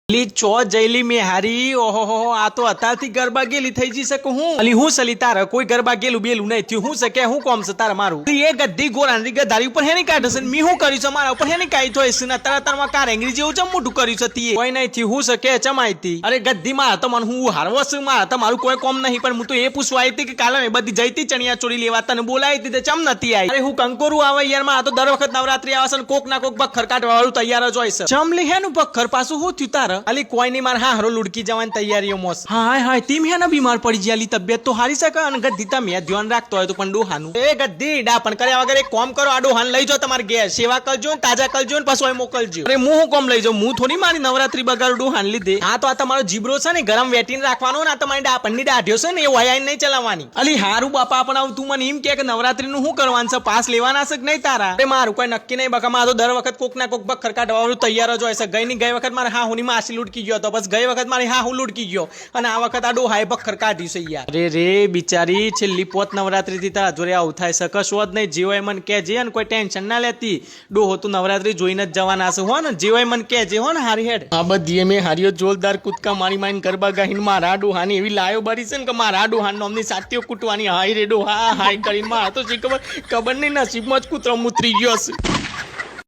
લી ચો જઈલી મે હારી ઓહો આ તો અત્યારથી ગરબા ગેલી થઈ જઈ શકું હું અલી હું સલી તારે કોઈ ગરબા ગેલું બેલું નહીં થયું હું શકે હું કોમ છે તારે મારું એ ગદ્દી ગોરાની ગધારી ઉપર હેની કાઢશે મી હું કર્યું છે મારા ઉપર હેની કાઈ તો છે ને તરતરમાં કાર એંગરી જેવું ચમ મોટું કર્યું છે તી કોઈ નહીં થયું હું શકે ચમાઈતી અરે ગદ્દી માં તો મને હું હારવો છું મારા તમારું કોઈ કોમ નહીં પણ હું તો એ પૂછવા આવી હતી કે કાલે એ બધી જઈતી ચણિયા ચોરી લેવા તને બોલાવી હતી તે ચમ નથી આવી અરે હું કંકોરું આવે યાર માં તો દર વખત નવરાત્રી આવે છે કોક ના કોક પખ્ખર કાઢવા વાળું તૈયાર જ હોય છે ચમ લે હેનું પખ્ખર પાછું હું થયું તારે અલી કોઈ નહીં મારે હા હરો લુડકી જવાની તૈયારીઓ મોસ હાય હાય તીમ હે ને બીમાર પડી જાલી તબિયત તો હારી શકે અને ગદ્દી તમે ધ્યાન રાખતો હોય તો પણ ડોહાનું એ ગદ્દી ડા પણ કર્યા વગર એક કોમ કરો આ ડોહાન લઈ જાઓ તમારે ઘેર સેવા કરજો ને તાજા કરજો ને પાછો મોકલજો અરે હું કોમ લઈ જાઉં હું થોડી મારી નવરાત્રી બગાડ ડોહાન લીધે હા તો આ તમારો જીબરો છે ને ગરમ વેટીને રાખવાનો ને આ તમારી ડાપણની દાઢ્યો છે ને એ વયાઈ નહીં ચલાવવાની અલી હારું બાપા પણ તું મને એમ કે નવરાત્રી નું શું કરવાનું છે પાસ લેવાના છે કે નહીં તારા અરે મારું કોઈ નક્કી નહીં બકા માં તો દર વખત કોક ના કોક બખર કાઢવાનું તૈયાર જ હોય છે ગઈ વખત મારે હા હુની માસી લૂટકી ગયો તો બસ ગઈ વખત મારી હા હું લૂટકી ગયો અને આ વખત આ ડોહાએ બખર કાઢ્યું છે યાર અરે રે બિચારી છેલ્લી પોત નવરાત્રી થી તારા જોડે આવું થાય શકશો જ નહીં જેવાય મને કહેજે અને કોઈ ટેન્શન ના લેતી ડોહો તું નવરાત્રી જોઈને જ જવાના છે હો ને જેવાય મને કહેજે હો ને હારી હેડ આ બધી મેં હારીઓ જોરદાર કૂદકા મારી મારીને ગરબા ગાઈને મારા ડોહાની એવી લાયો બરી છે ને કે મારા ડોહાન નોમની સાથીઓ કૂટવાની હાય રે ડોહા હાય કરીને મારા તો ખબર નહીં નસીબમાં જ કૂતરો મૂતરી ગયો છે